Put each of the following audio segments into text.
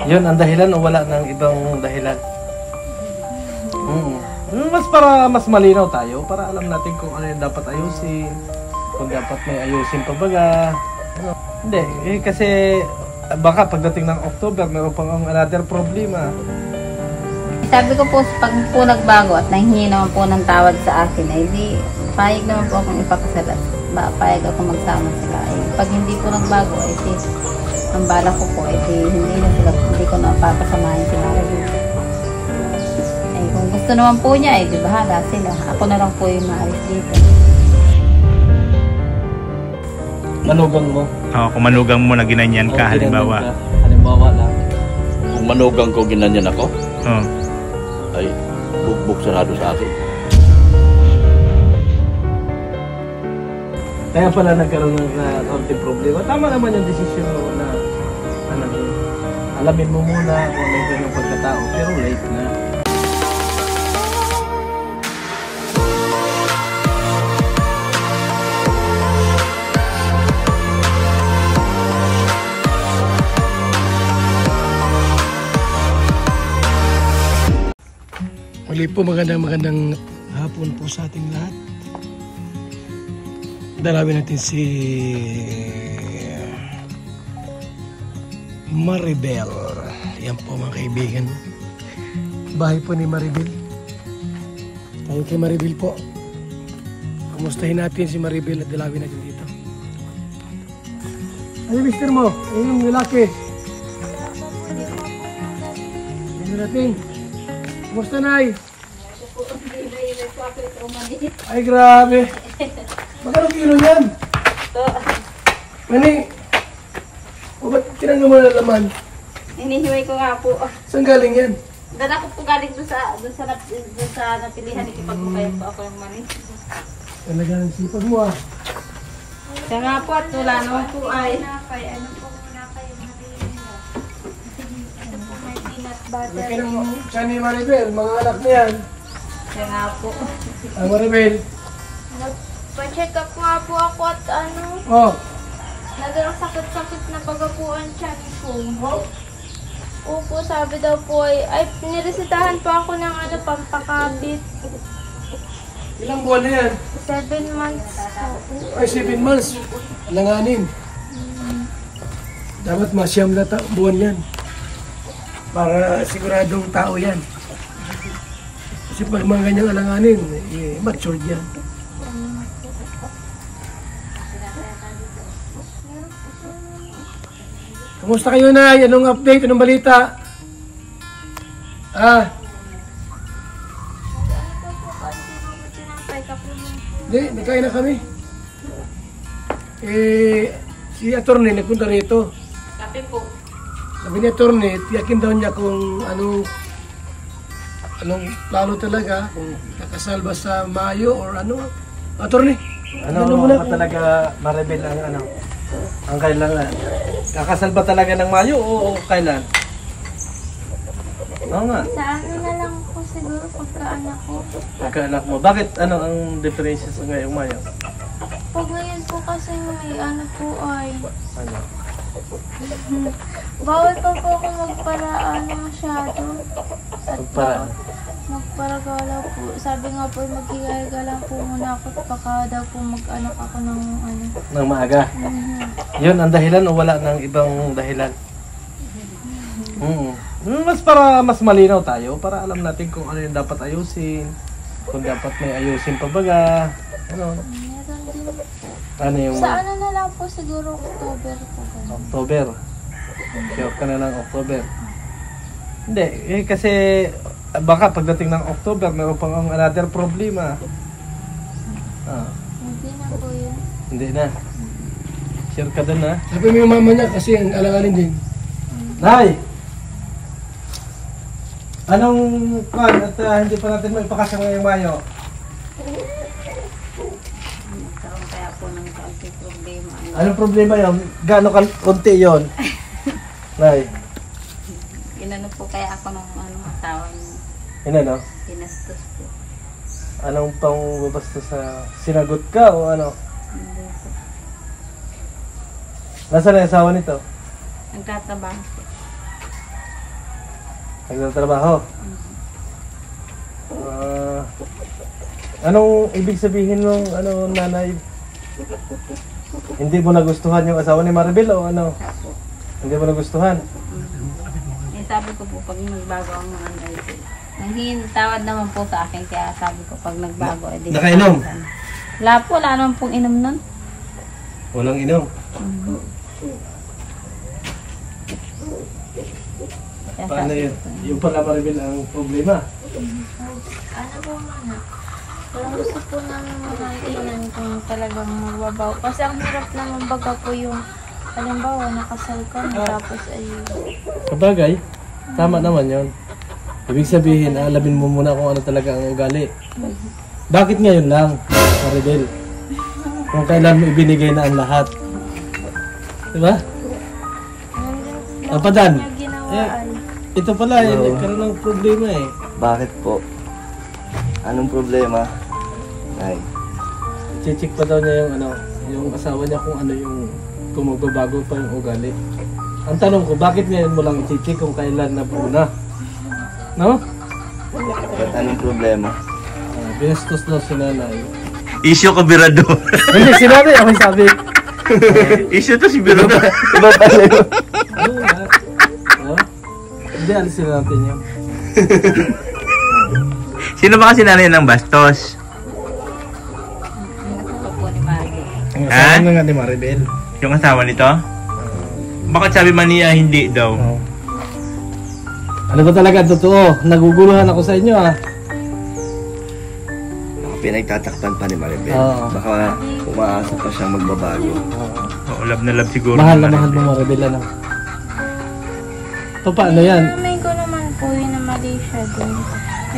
Yun ang dahilan o wala ng ibang dahilan? Mas para mas malinaw tayo, para alam natin kung ano yung dapat ayusin, kung dapat may ayusin pa baga. Ano? Hindi, kasi baka pagdating ng October, meron pang another problema. Sabi ko po, pag po nagbago at nahingi naman po ng tawad sa akin, ay di, payag naman po akong ipakasalas. Payag ako magsama sila. Ay, pag hindi po nagbago, ay di, ang bala ko po, ay di, hindi ko na papasamahin si Maribel. Ay, kung gusto naman po niya, ay di bahala sila. Ako na lang po yung maalis dito. Manugang mo? Oo, kung manugang mo na ginanyan ka, halimbawa. Halimbawa lang. Kung manugang ko ginanyan ako, ay bugbog sarado sa akin. Kaya pala nagkaroon ng konting problema. Tama naman yung desisyon mo na alamin mo muna kung ano yung ganyang pagkatao. Pero late na. Muli po, magandang hapon po sa ating lahat. Dalawin natin si Maribel. Yan po mga kaibigan. Bahay po ni Maribel. Tayo kay Maribel po. Kamustahin natin si Maribel at dalawin natin dito. Ano mister mo? Ayun yung lalaki. Ayun natin. Kumusta, Nay? Ay, grabe. Magkano kilo yan? Ito. Mani, o ba't tinanggal mo na laman? Hinihiway ko nga po. Saan galing yan? Dala ko po galing doon sa napilihan. Ikipagbukayan po ako ng mani. Talaga ng sipag mo ah. Kaya nga po at wala naman po ay. Ano po muna kayo marino? Ito po may peanut butter Laki po. ng siya ni Maribel, mga anak na yan. Kaya nga po. Ah, Maribel. Pa-check up nga po ako at Oh. naging sakit-sakit na baga po ang tiyan ko. Opo, sabi daw po ay niresitahan po ako ng pampakabit. Ilang buwan na yan? 7 months po. Ay, 7 months. Langanin. Dapat masyam na buwan yan. Para siguradong tao yan. Kasi pag mga ganyang alanganin, matured yan. Kamusta kayo, Nay? Anong update? Anong balita? Ah? Hindi, nagkain na kami. Si attorney nagpunta rito. Kape po. Sabi ni attorney, tiyakin daw niya kung anong plano talaga, kung kakasal ba sa Mayo or ano. Attorney, Ano ba talaga, Maribel, ang kailangan? Kakasal ba talaga ng Mayo o kailan? Oo nga. Sa na lang po siguro pagkaanak ko. Pagkaanak mo. Bakit ang difference sa ngayong Mayo? Pag ngayon po kasi may po ay Ano? bawal pa po ako masyado. At Pagpara. magparagala po. Sabi nga po, magkikaiga lang po muna ako. Baka daw po mag-anak ako ng Nang maaga. Yun ang dahilan o wala ng ibang dahilan? Mas para mas malinaw tayo, para alam natin kung ano yung dapat ayusin, kung dapat may ayusin pa baga. Ano? Meron din. Ano yung Sa na lang po siguro October po. October? Sure ka na ng October? Hindi, kasi baka pagdating ng October, meron pang another problema. Hindi na po yun. Hindi na. Sure ka dun, ha? sabi mo yung mama niya kasi ang alanganin din. Nay! Anong kwan at hindi pa natin maipakasya ngayong Mayo? Nagkaroon kaya po ng kaunting problema. Anong problema yun? Gaano konti yun? Nay? Inano po kaya ako ng asawa niya. Ano? Ginastos po. Anong pang basta sa sinagot ka o ano? Hindi po. Nasaan ang asawa nito? Nagtatrabaho po. Nagtatrabaho. Anong ibig sabihin ng nanay? Hindi mo nagustuhan yung asawa ni Maribel o ano? Apo. Hindi mo nagustuhan? Sabi ko po, pag nagbago ang mga tawad naman po sa akin, kaya sabi ko, pag nagbago, edi Nakainom? Wala po, wala naman pong inom nun. Walang inom. Kaya Paano sabi yun? ko, Yung pala Maribel ang problema. Ano po mana? Parang gusto po namin makantinan kung talagang magbabaw. Kasi ang hirap naman baga po yung, halimbawa, nakasal ka na, tapos ay... Sabagay, tama naman yon. Ibig sabihin, alamin mo muna kung ano talaga ang ugali. Bakit ngayon lang, Maribel? Kung kailan mo ibinigay na ang lahat. Diba? Padan, Yung ginawa eh, ay... ito pala, nagkaroon ng problema eh. Bakit po? Anong problema? Ay, Check pa daw niya yung asawa niya kung magbabago pa yung ugali. Ang tanong ko, bakit ngayon mo lang i-check kung kailan na po na? No? ba't anong problema? Binastos daw si nanay. Issue ka, Birador. Hindi, si nanay ako sabi. Issue to si Birador. Iba pala yun. Ano nga? No? Hindi, alisin natin yun. Sino ba kasi nanay ng bastos? yung asawa po ni Mario. Ang Ha? asawa na nga ni Maribel. Yung asawa nito? Bakit sabi man niya hindi daw? Oh. Ano ba talaga totoo? Naguguluhan ako sa inyo ah. Pinagtatakpan pa ni Maribel. Oo. Baka umaasa pa siyang magbabago. Oo, love na love siguro. Mahal na ni mahal mo Maribel. Maribel ano? So paano yan? Namin ko naman po yun na mali siya din.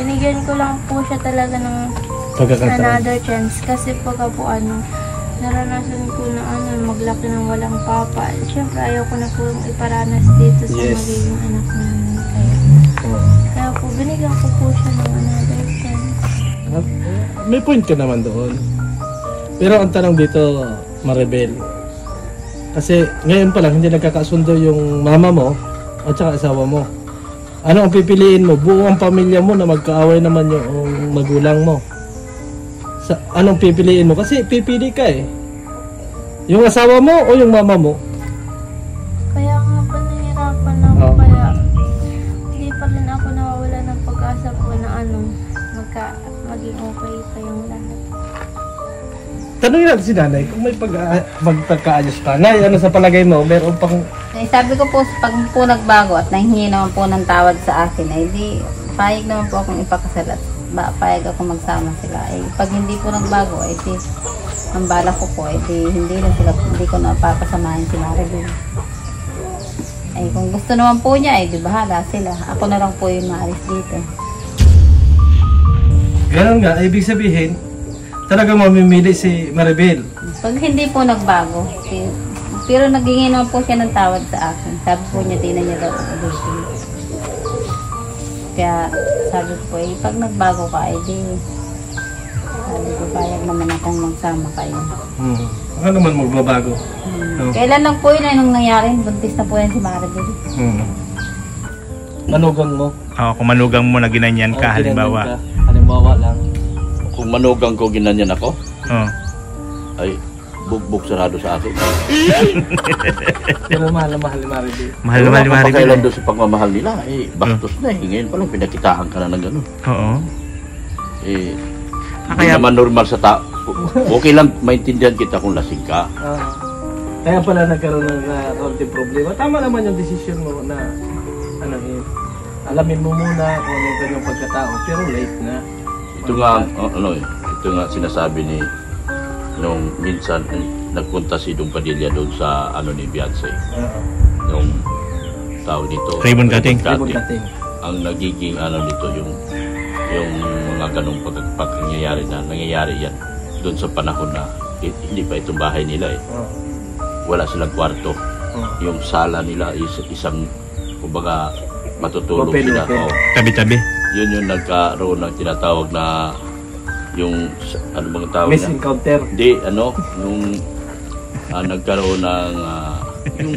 Binigyan ko lang po siya talaga ng Pagkakataon. another chance. Kasi pagka po naranasan ko na maglaki ng walang papa. Siyempre ayaw ko na po iparanas dito sa Yes. magiging anak namin. Oh. Kaya po binigyan ko po siya ng another chance. May point ka naman doon. Pero ang tanong dito, Maribel, kasi ngayon pa lang hindi nagkakasundo yung mama mo at saka asawa mo. Ano ang pipiliin mo? Buong ang pamilya mo na magkaaway naman yung magulang mo. Anong pipiliin mo? Kasi pipili ka eh. Yung asawa mo o yung mama mo? Kaya nga po nahihirapan ako. Oh. Kaya hindi pa rin ako nawawala ng pag-asa po na maging okay pa yung lahat. Tanungin natin si nanay kung may magpagkaayos pa. Nay, ano sa palagay mo? Meron pang... Sabi ko po, pag po nagbago at nahingi naman po ng tawad sa akin, ay di, payag naman po akong ipakasalat. Payag ako magsama sila. Ay, pag hindi po nagbago, ay di, ang bala ko po, ay di, hindi ko na papasamahin si Maribel. Ay, kung gusto naman po niya, ay di bahala sila. Ako na lang po yung maalis dito. Ganun nga, ibig sabihin, talagang mamimili si Maribel. Pag hindi po nagbago, pero nagingin naman po siya ng tawad sa akin. Sabi po niya, di na niya daw ulitin. Kaya sabi ko, pag nagbago ka, di, sabi ko, payag naman akong magsama kayo. Ano naman magbabago? No. Kailan lang po yun ay nung nangyari, buntis na po yan si Maribel. Manugang mo? Oo, kung manugang mo na ginanyan ka, halimbawa. Halimbawa lang. Kung manugang ko ginanyan ako, Oo. ay bugbog sarado sa akin. Pero mahal na mahal ni Maribel. Mahal naman ni Maribel. Kailan doon sa pagmamahal nila, bastos na eh. Ngayon palang pinakitaan ka na ng gano'n. Oo. Hindi Kaya- naman normal sa tao. Okay lang, maintindihan kita kung lasing ka. Kaya pala nagkaroon ng konting problema. Tama naman yung desisyon mo na alamin mo muna kung ano yung kanyang pagkatao. Pero late na. Ito nga, ito nga sinasabi ni nung minsan nagpunta si Dong Padilla doon sa ni Beyonce. Nung tao dito. Raymond Gating. Ribon dating. Ang nagiging nito yung mga ganong pangyayari na nangyayari yan doon sa panahon na hindi pa itong bahay nila eh. Wala silang kwarto. Yung sala nila is isang kumbaga matutulog Open, sila. open. Oh, Tabi-tabi. yun yung nagkaroon ng tinatawag na yung ano bang tawag Miss na? encounter. Hindi, nung nagkaroon ng yung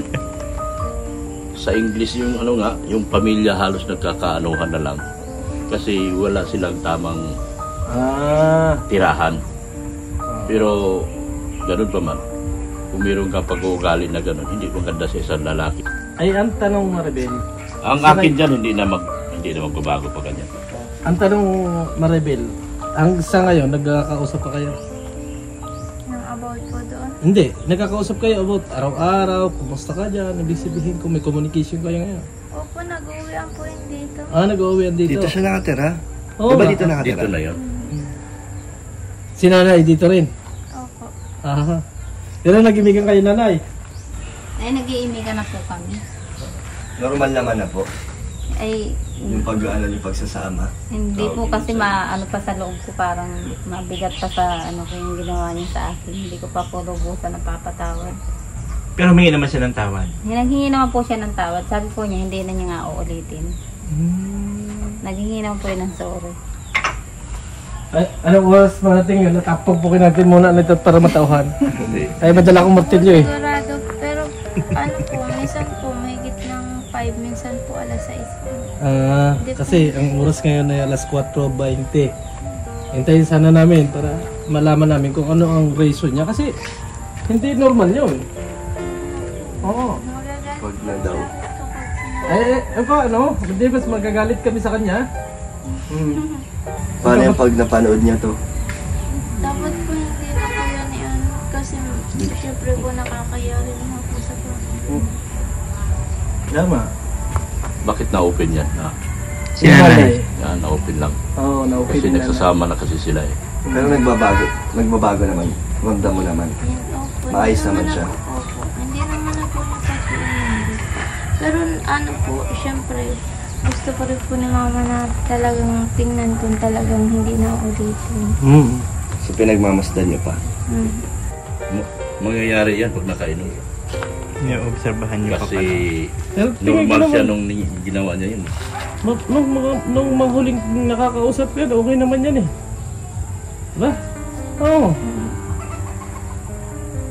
sa English yung ano nga, yung pamilya halos nagkakaanuhan na lang. Kasi wala silang tamang tirahan. Pero ganun pa man. Kung mayroon kang pag-uugali na ganun, hindi maganda sa isang lalaki. Ay, ang tanong, Maribel. Ang akin dyan, hindi na magbabago pa ganyan. Ang tanong, Maribel, sa ngayon, nagkakausap pa kayo? Yung about po doon. Hindi, nagkakausap kayo about araw-araw, kumusta ka dyan, ibig sabihin kung may communication kayo ngayon. Opo, nag-uwian po yun dito. Nag-uwian dito. Dito siya nakatira? Oo, Diba dito nakatira? Dito na yun. Si nanay dito rin. Opo. Aha. Pero nag-imigan kayo, nanay. Ay, nag-iimigan na po kami. Normal naman na po. Ay, Yung yung pagsasama. hindi po kasi ano pa sa loob ko, parang mabigat pa sa ano ko yung ginawa niya sa akin. Hindi ko pa po lubusan na papatawad. Pero humingi naman siya ng tawad. Naghingi naman po siya ng tawad. Sabi po niya, hindi na niya nga uulitin. Naghingi naman po yun ng sorry. Ay, anong oras natin yun? Natapagpukin natin muna nito para matauhan. Ay, madala akong martilyo eh. Sigurado. Pero ano po, minsan po mahigit ng 5, minsan po alas 6. Kasi ang oras ngayon ay alas 4:20. Hintayin sana namin para malaman namin kung ano ang reason niya. Kasi hindi normal yun. Oo. Wag na daw. Paano? Hindi mas magagalit kami sa kanya? Paano yung pag napanood niya to? Dapat po hindi na po yan yan. Kasi siyempre po nakakaya rin na po sa pamilya. Tama. Bakit na-open yan? Si nanay. Yan, na-open lang. Oo, na-open Kasi na. nagsasama na kasi sila eh. Pero nagbabago. Nagbabago naman. Ramdam mo naman. Opo, Maayos hindi naman siya. Opo, hindi naman na po nagsasabi. Pero ano po, siyempre, gusto ko rin po ni mama na talagang tingnan kung talagang hindi na ulitin. So pinagmamasdan niyo pa. Mangyayari yan pag nakainom. Obserbahan niyo pa Kasi Pero tingin ko normal siya naman, nung ginawa niya yun. nung mahuling nakakausap yan, okay naman yan eh. Diba? Oo.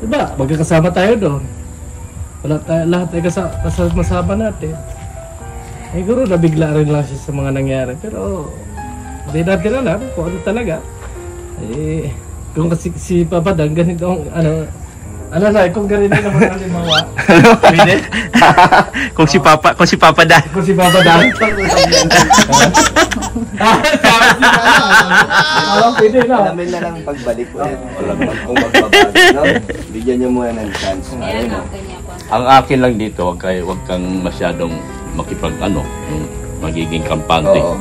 Diba? Magkakasama tayo doon. Lahat ay kasama natin. Eh, guro, nabigla rin lang siya sa mga nangyari. Pero, hindi natin alam kung ano talaga. Eh, kung kasi si Papa Dan, ganito ang, kung ganito naman ang limawa. Pwede? kung si Papa Dan. Kung si Papa Dan. Pwede na. Alamin na lang pagbalik ulit. Kung magbabago. No? Bigyan niyo muna ng chance. Ayan, Ayun, no? okay niya po. Ang akin lang dito, wag kang masyadong yung magiging kampante. Oo.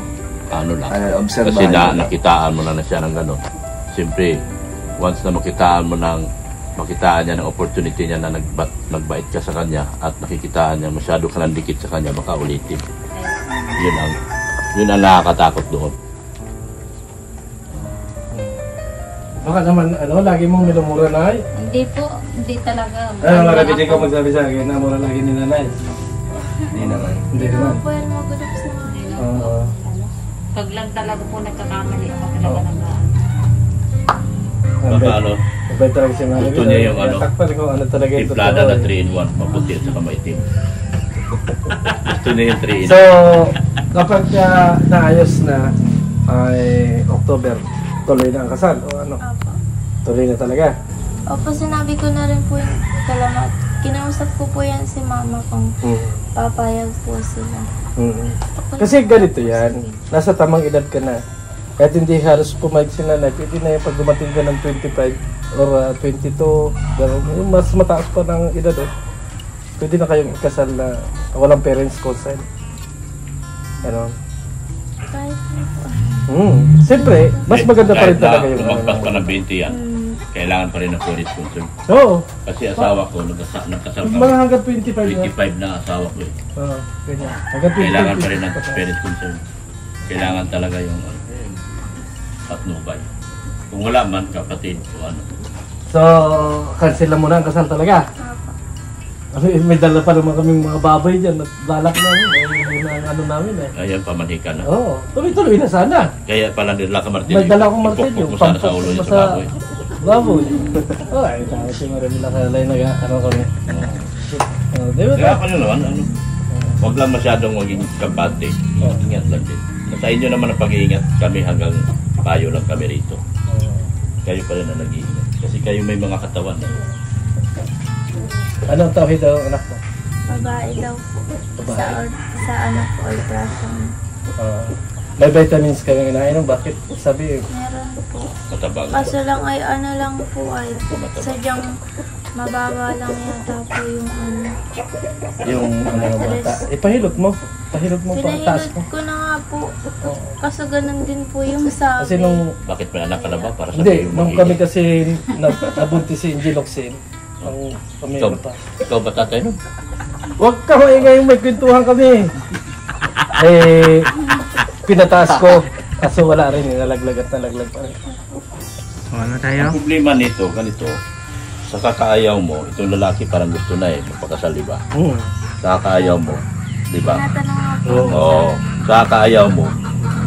Ano lang. Obserbahan Kasi mo. nakitaan mo na siya ng gano'n. Siyempre, once na makitaan niya ng opportunity niya na nagbait ka sa kanya at nakikitaan niya masyado ka lang dikit sa kanya, baka ulitin. Yun ang nakakatakot doon. Baka naman, lagi mong minumura na ay. Hindi po, hindi talaga. Marami ko magsabi sa akin na mura lagi ni nanay. Hindi naman. Hindi naman. Po yan magulap sa mga. Oo. Pag lang talaga po nagkakamali ako talaga ng Baka ano, Mabait talaga si Mari. Gusto niya yung Takpan ko ano talaga yung timplada totoo na eh. 3-in-1, maputi at saka maitim. Gusto niya yung 3-in-1. So, kapag naayos na ay October, tuloy na ang kasal o ano? Opo. Tuloy na talaga. Opo, sinabi ko na rin po yung kalamat. Kinausap ko po yan si mama kung papayag po sila. Kasi ganito yan, nasa tamang edad ka na. Kahit hindi halos pumayag si nanay, pwede na yung pag dumating ka ng 25 or 22, pero yung mas mataas pa ng edad pwede na kayong ikasal na walang parents consent. Ganon. Kahit po. Siyempre, mas maganda pa rin Kahit talaga na yung lumagpas pa ng 20 yan, kailangan pa rin ng parents consent. Oo. Kasi asawa ko, nagkasal Mga kami. hanggang 25 na. 25 na asawa ko eh. Oo, ganyan. Hanggang 25. Kailangan pa rin ng parents consent. Kailangan talaga yung patnubay. Kung wala man, kapatid o ano. So, cancel na muna ang kasal talaga. May dala pa naman kaming mga baboy dyan at balak namin. Ano namin eh. Ayan, pamanhikan na. Oo, tuloy-tuloy na sana. Kaya pala nila ka martilyo. May dala akong martilyo. Ipokpok mo sana sa ulo niya sa baboy. Baboy. Ay, tapos si Marimila Kalay nag-ano kami. Di ba? Kaya ako naman, ano? Huwag lang masyadong maging kampante. Ingat lang din. Sa inyo naman ang pag-iingat. Kami hanggang payo lang kami rito. Kayo pa rin na nag-iingat. Kasi kayo may mga katawan na. Anong tawid daw anak mo? Babae daw po. Babae? Sa ano po, ultrasound. May vitamins kayong inainom? Bakit? Sabi Meron po. Matabang. Kaso lang ay ano lang po ay sadyang mababa lang yata po yung ano. yung bata. Pahilot mo. Pahilot mo pa. Taas mo. Pinahilot ko na nga po. Kaso ganun din po yung sabi. Kasi nung Bakit may anak ka na ba? Para sa hindi, nung kami kasi nabuntis si Angeloxin, ang kami Ikaw, pa. ikaw ba tatay nun? Huwag ka maingay, may kwentuhan kami. Pinataas ko. Kaso wala rin, nalaglag at nalaglag pa rin. Ano tayo? Ang problema nito, ganito, sa kakaayaw mo, itong lalaki parang gusto na magpakasal, di ba? Sa kakaayaw mo, di ba? Tinatanong nga po. Oo. Sa kakaayaw mo,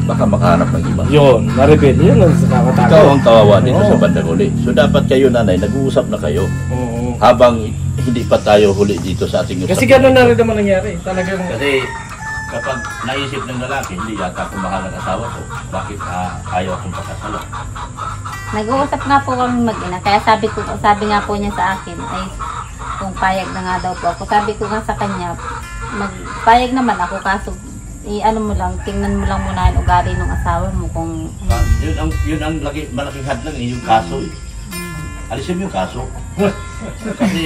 baka makahanap ng iba. Yun, Maribel, yun ang nakakatakot. Ikaw ang kawawa dito Oo. sa bandang huli. So dapat kayo nanay, nag-uusap na kayo. Oo. Habang hindi pa tayo huli dito sa ating Kasi usapan. gano'n na rin naman nangyari. Talagang, Kasi kapag naisip ng lalaki, hindi yata ako mahal ang asawa ko. Bakit ayaw akong pakasalan? Nag-uusap nga po kami mag-ina. Kaya sabi nga po niya sa akin ay kung payag na nga daw po ako. Sabi ko nga sa kanya, magpayag naman ako kaso ano mo lang, tingnan mo lang muna yung ugali ng asawa mo kung Yun ang malaking hadlang yung kaso eh. Alisin mo yung kaso. Kasi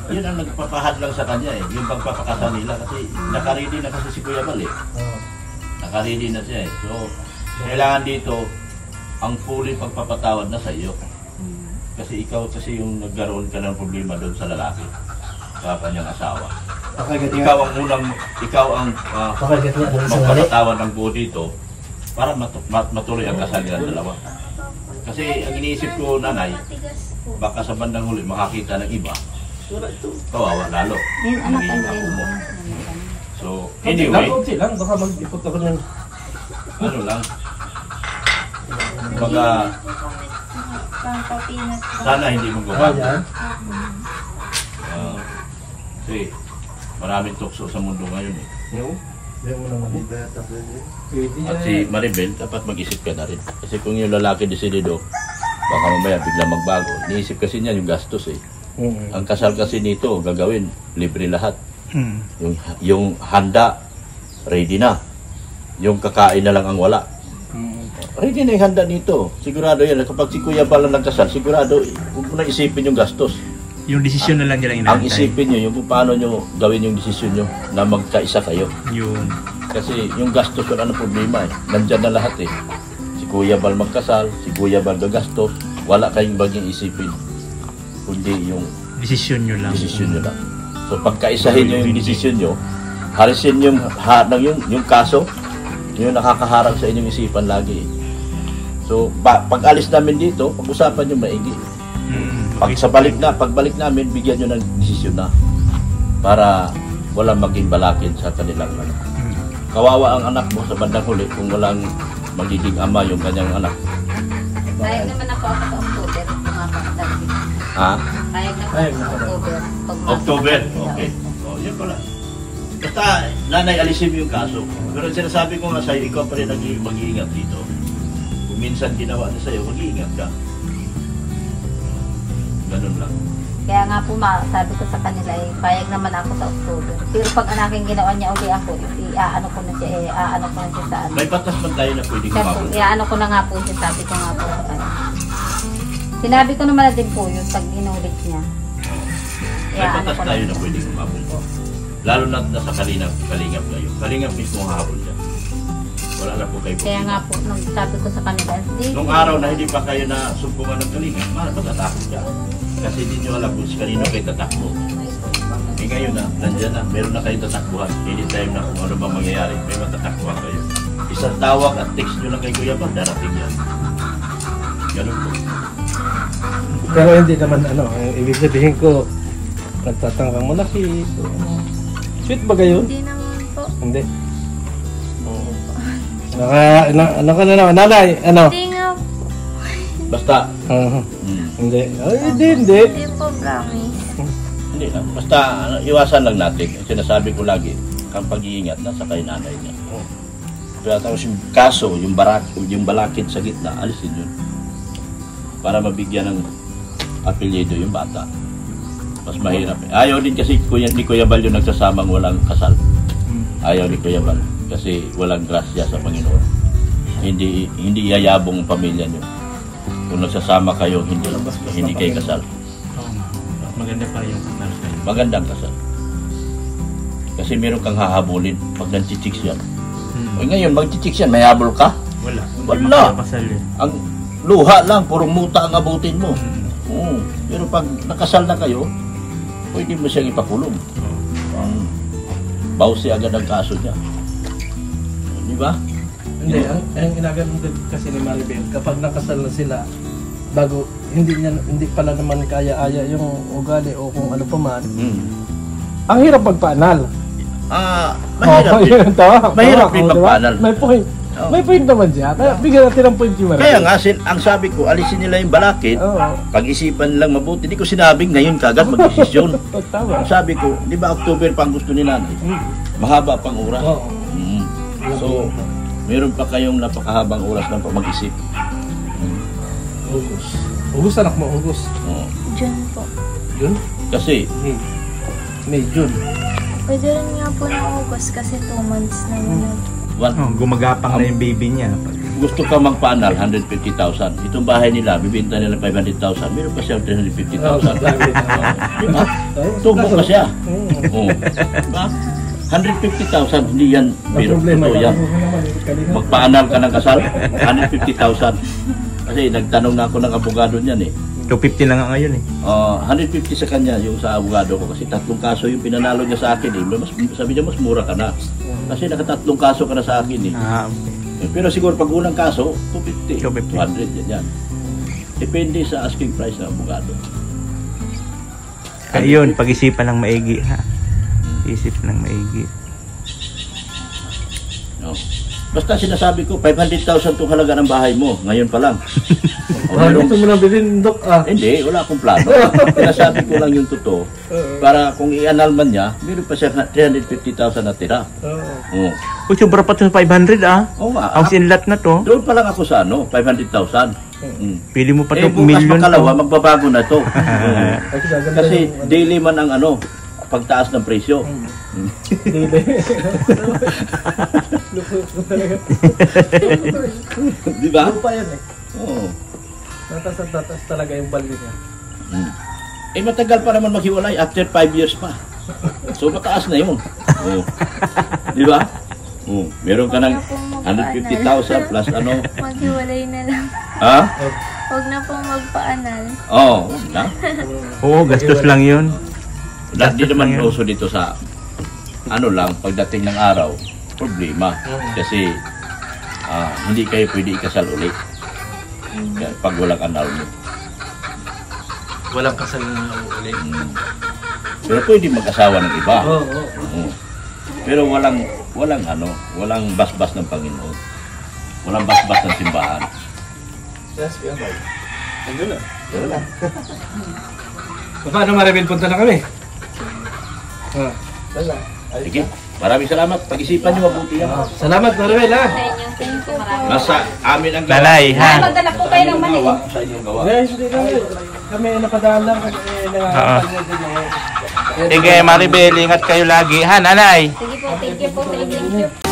yun ang nagpapahadlang sa kanya eh. Yung pagpapakasal nila kasi nakaready na kasi si Kuya Bal eh. Nakaready na siya eh. So, kailangan dito ang fully pagpapatawad na sa iyo. Kasi ikaw kasi yung nagkaroon ka ng problema doon sa lalaki. Sa kanyang asawa. Ikaw ang magpapatawad ng buo dito para matuloy ang kasal nilang dalawa. Kasi ang iniisip ko, nanay, baka sa bandang huli makakita ng iba. Kawawa lalo. yung anak ang Magiging ako mo. mo. So, anyway. anyway, Lang, baka mag-ipot ako ng... ano lang. Kumbaga, Pampapinat po. sana hindi mo gawin. yan. Kasi maraming tukso sa mundo ngayon eh. Yung? Yung mo naman. Pwede At si Maribel, dapat mag-isip ka na rin. Kasi kung yung lalaki desidido, baka mamaya bigla magbago. Niisip kasi niya yung gastos eh. Ang kasal kasi nito, gagawin, libre lahat. Yung handa, ready na. Yung kakain na lang ang wala. Ready na yung handa nito. Sigurado yan. Kapag si Kuya Bal ang nagkasal, sigurado, huwag mo na isipin yung gastos. Yung desisyon na lang nila Ang inaantay. isipin nyo, yung kung paano nyo gawin yung desisyon nyo na magkaisa kayo. Yun. Kasi yung gastos yun, ano problema eh. Nandyan na lahat eh. Si Kuya Bal magkasal, si Kuya Bal gagastos, wala kayong baging isipin. Kundi yung Desisyon nyo lang. desisyon nyo lang. So pagkaisahin nyo yung desisyon nyo, harisin yung kaso, yung nakakaharap sa inyong isipan lagi eh. So pag alis namin dito, pag-usapan nyo maigi. Pagbalik namin, bigyan nyo ng desisyon na para walang maging balakin sa kanilang anak. Kawawa ang anak mo sa bandang huli kung walang magiging ama yung kanyang anak. Payag naman ako sa October. Pumapakadali. Ha? Payag na po Payag sa na po. October. October? Okay. So, yun pala. Basta, nanay, alisin mo yung kaso. Pero sinasabi ko nga sa'yo, ikaw pa rin mag-iingat dito. Kung minsan ginawa na sa'yo, mag-iingat ka. Ganun lang. Kaya nga po sabi ko sa kanila payag naman ako sa October. Pero pag anaking ginawa niya uli ako, iaano ko na siya sa ano. May batas man tayo na pwedeng Kasi kumabot. iaano ko na nga po siya, sabi ko nga po sa kanya. Sinabi ko naman na din po yun pag inulit niya. May Iaano batas ko na tayo na pwedeng kumabot. Lalo na nasa kalingap kayo. Kalingap mismo ang habol niya. Wala na po kayo Kaya nga problema. po, nung sabi ko sa kanila, Nung araw na hindi pa kayo na sumpungan ng kalingap, matatakot ka. Kasi hindi nyo alam kung kanino kayo tatakbo. Eh ngayon na, nandyan na, meron na kayong tatakbuhan. Anytime na kung ano bang mangyayari, may matatakbuhan kayo. Isang tawag at text nyo lang kay Kuya Bal, darating yan. Ganun po. Pero hindi naman ibig sabihin ko, nagtatangkang malaki. Sweet ba kayo? Hindi naman po. Hindi. Ano ka na naman? Nanay, ano? Hindi nga po. Basta, Hindi. Ay, hindi. Hindi po, promise. hindi lang. Basta, iwasan lang natin. Sinasabi ko lagi, ang pag-iingat na sa kay nanay niya. Kaya tapos yung kaso, yung balakid sa gitna, alisin yun. Para mabigyan ng apelyido yung bata. Mas mahirap. Ayaw din kasi ni Kuya Bal yung nagsasamang walang kasal. Ayaw ni Kuya Bal kasi walang grasya sa Panginoon. Hindi yayabong ang pamilya niyo. Kung nagsasama kayo, hindi kayo kasal. Maganda pa yung kasal kayo. Magandang kasal. Kasi meron kang hahabulin pag nag-chicks yan. O ngayon, mag-chicks yan, may habol ka? Wala. Wala. Kasal eh. Ang luha lang, puro muta ang abutin mo. Oo. Pero pag nakasal na kayo, pwede mo siyang ipakulong. Bawsi agad ang kaso niya. Di ba? Hindi, ang inagano din kasi ni Maribel, kapag nakasal na sila, bago, hindi pala naman kaya-aya yung ugali o kung ano pa man. Ang hirap magpaanal. Mahirap din. Mahirap din magpaanal. May point. Oh. May point naman siya. Kaya bigyan natin ng point yung Maribel. Kaya nga, ang sabi ko, alisin nila yung balakid, pag-isipan nilang mabuti. Hindi ko sinabing ngayon kagad mag-desisyon. Tama. Ang sabi ko, di ba October pa ang gusto ni nanay? Mahaba pang oras. Oo. So, meron pa kayong napakahabang oras ng pag-isip. Ugos anak mo, ugos. Oo. June po. June? Kasi, May June. Pwede rin nga po ng August kasi 2 months na yun. Gumagapang na yung baby niya. Gusto ka magpaanal, 150,000. Itong bahay nila, bibenta nila 500,000. Meron pa siya 350,000. Diba? Tubo pa siya. Oo. Diba? 150,000, hindi yan. Pero totoo yan. Magpaanal ka ng kasal, 150,000. Kasi nagtanong na ako ng abogado niyan eh. 250 na nga ngayon eh. 150 sa kanya yung sa abogado ko kasi 3 kaso yung pinanalo niya sa akin eh. Sabi niya mas mura ka na. Kasi nakatatlong kaso ka na sa akin eh. Okay. Pero siguro pag unang kaso, 250, 250. 200 yan. Depende sa asking price ng abogado. Kaya yun, pag-isipan ng maigi ha. Isip ng maigi. No. Basta sinasabi ko, 500,000 itong halaga ng bahay mo. Ngayon pa lang. Gusto mo nang bilhin, Dok? Hindi, wala akong plano. Sinasabi ko lang yung totoo. Para kung i-annul man niya, meron pa siya 350,000 na tira. Oo. Uy, sobra pa ito sa 500 ah. Oo nga. House in lot na to. Doon pa lang ako sa 500,000. Pili mo pa Eh, ito, bukas million makalawa, to. magbabago na to. Kasi daily man ang pagtaas ng presyo. Di ba? Lupa yan eh. Oo. Tatas talaga yung value niya. Eh matagal pa naman maghiwalay after 5 years pa. So mataas na yun. Oo. Di ba? Oo. Meron ka ng 150,000 plus ano. Maghiwalay na lang. Ha? Huwag na pong magpaanal. Oo. Na? Oo, gastos lang yun. Hindi naman uso dito sa ano lang, pagdating ng araw, problema. Kasi hindi kayo pwede ikasal ulit. Pag walang annul mo. Walang kasal na ulit. Pero pwede mag-asawa ng iba. Oo. Pero walang basbas ng Panginoon. Walang basbas ng simbahan. Yes, kaya ba? Nandun na. Paano Maribel, punta na kami? Wala. Sige. Maraming salamat. Pag-isipan niyo mabuti yan. Salamat Maribel ha. Thank you, marami. Nasa amin ang gawa. Lalay ha. Magdala po kayo ng mali. Sa inyong gawa. Guys, hindi kami napadaan lang kasi nangangapan din eh. Sige, Maribel, ingat kayo lagi ha, nanay. Sige po, thank you po. Thank you.